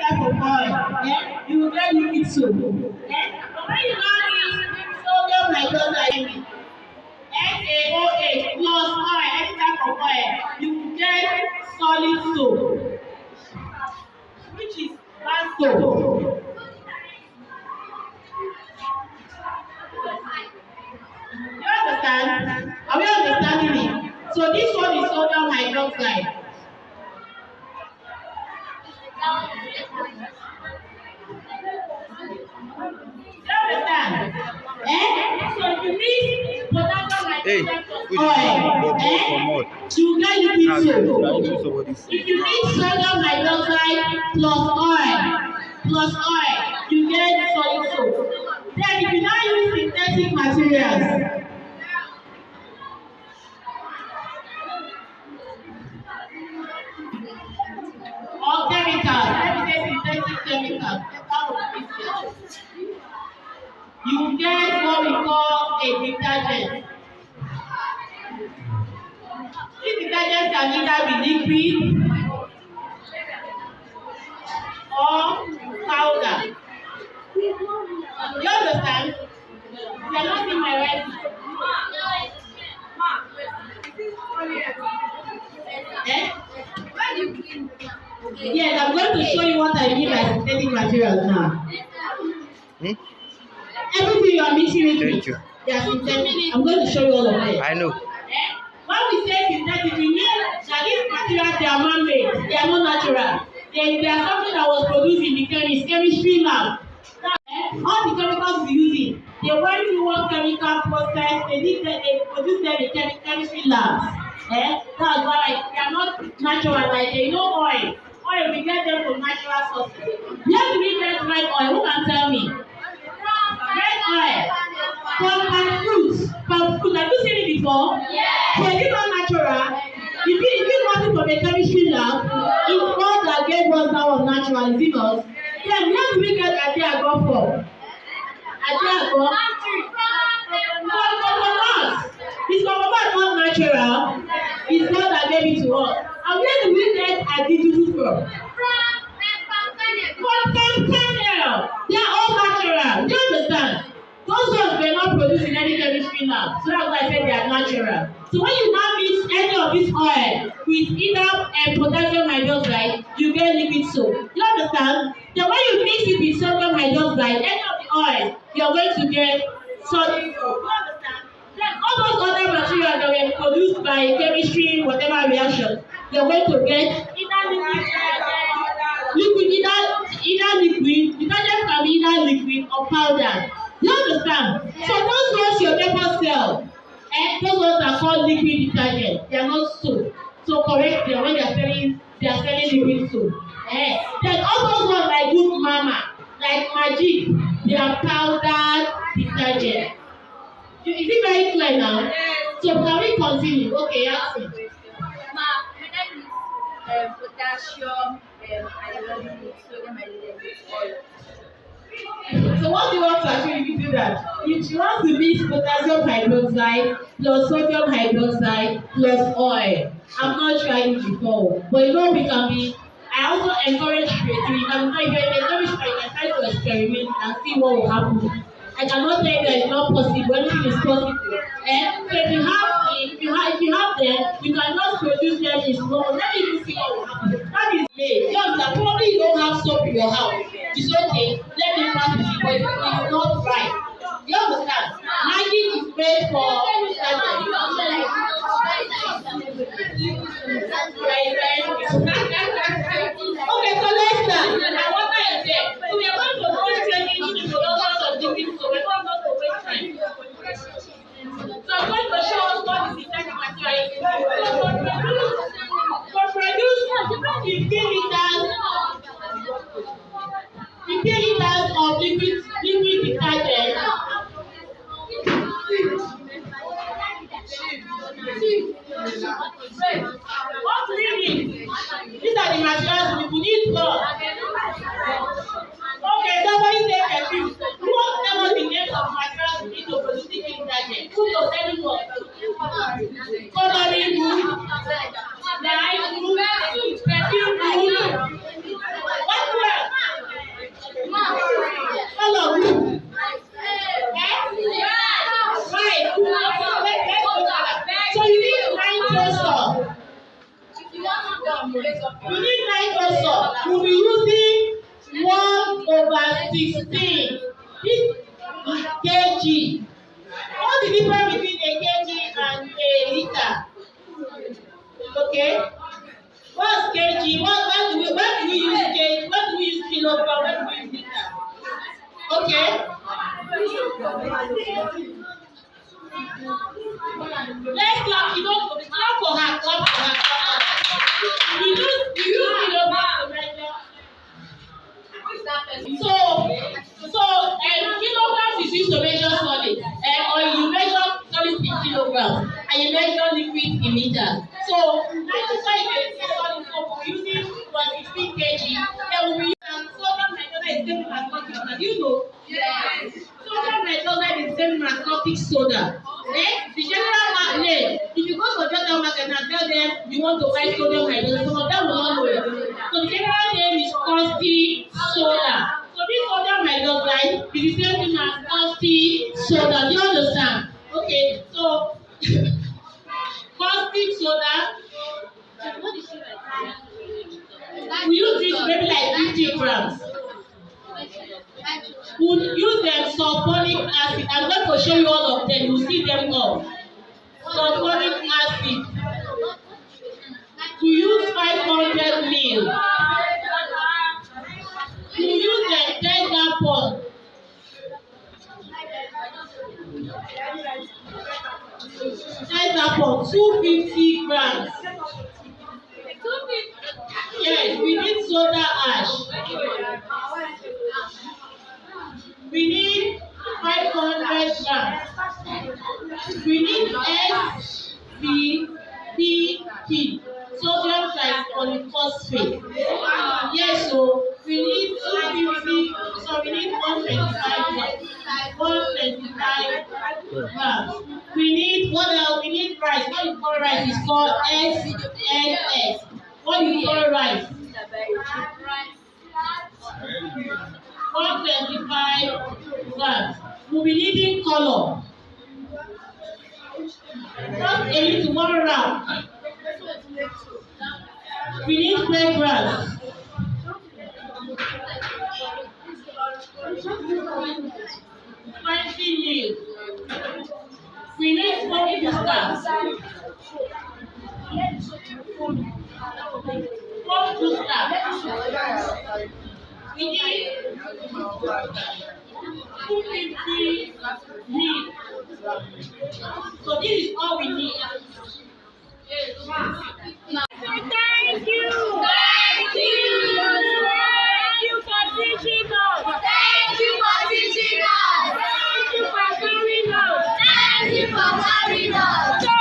type of oil, you will get liquid soap. But when you now use sodium hydroxide, SaOH plus oil, any type of oil, you will get solid soap, which is one soap. You understand? Are we understanding it? So this one is sodium hydroxide. You understand? So if you mix potassium hydroxide oil, you get liquid soap. If you mix sodium hydroxide plus oil, you get solid soap. Then if you now use synthetic materials, or chemicals, let me say synthetic chemicals, you get what we call a detergent. This detergent can either be liquid or powder. You understand? You are not in my right. Yes, I'm going to show you what I mean by synthetic materials now. Everything you are mixing with me, they are synthetic. I'm going to show you all of them. I know. When we say synthetic, we mean that these materials, they are man-made, they are not natural. They are something that was produced in the chemistry lab. All the chemicals we're using, they went through one chemical process, they produced them in chemistry labs. That's why they are not natural, like oil. Oil, we get them from natural sources. Where do we get red oil? Who can tell me? Red oil. From fruits. From fruits. Have you seen it before? Yes. So is it not natural? If it wasn't from a chemistry lab, it's God that gave us that was natural, is it not? Then where do we get Adeago from? Adeago? It's not natural. It's God that gave it to us. And where do we get Adidudu from? From kernel. They are all natural. Do you understand? Those ones were not produced in any chemistry lab. So that's why I said they are natural. So when you now mix any of this oil with either potassium hydroxide, you get liquid soap. You understand? Then when you mix it with sodium hydroxide, any of the oil, you are going to get solid soap. You understand? Then all those other materials that were produced by chemistry, whatever reaction, you are going to get either liquid, detergent can be either liquid or powder. You understand? So those ones your paper sell, those ones are called liquid detergent. They are not soap. So correct them when they are selling liquid soap. Then all those ones like Good Mama, like Magic, they are powdered detergent. Is it very clear now? So can we continue? Okay, ask me. Potassium, sodium, oil. So what do you want to actually do that? If you want to mix potassium hydroxide plus sodium hydroxide plus oil, I've not tried it before, but we can be. I also encourage creativity. You can try to experiment and see what will happen. I cannot tell you that it's not possible. Anything is possible. So if you have them, you cannot produce them in small. Let me even see what will happen. That is made. Just that probably you don't have soap in your house. It's okay. Let me practice it, but it's not right. You understand? Magic is made for okay, so let's start. I want to say, so we are going to go training in the productions of different, so we're not going to waste time. So I'm going to show us what the synthetic material is. So for produce 15 liters of liquid detergent. What do we need? These are the materials we need for. Okay, somebody say perfume. Who wants to know the names of materials we need to produce liquid detergent? Who knows anyone? Coloring book, dye book, perfume book. What else? 16. This is kg. What's the difference between a kg and a liter? Okay. What's kg? When do we use kg? When do we use kilogram? When do we use liter? Okay. Let's clap. You don't clap for her. Clap for her. We use kilogram to measure. Kilograms is used to measure solid, or you measure solid in kilograms, and you measure liquid in liters. So that is why you say solid. So we're using 16 kg. Then we'll be using sodium hydroxide is same as caustic soda. Do you know? Yes. Sodium hydroxide is same as caustic soda. The general name. If you go to general market and tell them you want to buy sodium hydroxide, some of them will not know it. So the general name is caustic soda. So this sodium hydroxide is the same thing as caustic soda. Do you understand? Okay, so caustic soda. We use this maybe like 50 grams. We use them sulfonic acid. I'm going to show you all of them. You'll see them all. Sulfonic acid. We use 500 ml. We use the Texapon. Texapon 250 grams. Yes, we need soda ash. We need 500 grams. We need SBPP, sodium tripolyphosphate. Yes, so we need 250. So we need 125 grams. 125 grams. We need what else? We need rice. What you call rice is called SNS. What you call rice? 125 grams. We'll be needing color. Just a little 1 round. We need fragrance. Spicy leaves. We need smoke booster. Smoke booster. We need 250 ml. So this is all we need. Thank you. Thank you. Thank you for teaching us. Thank you for teaching us. Thank you for carrying us. Thank you for carrying us.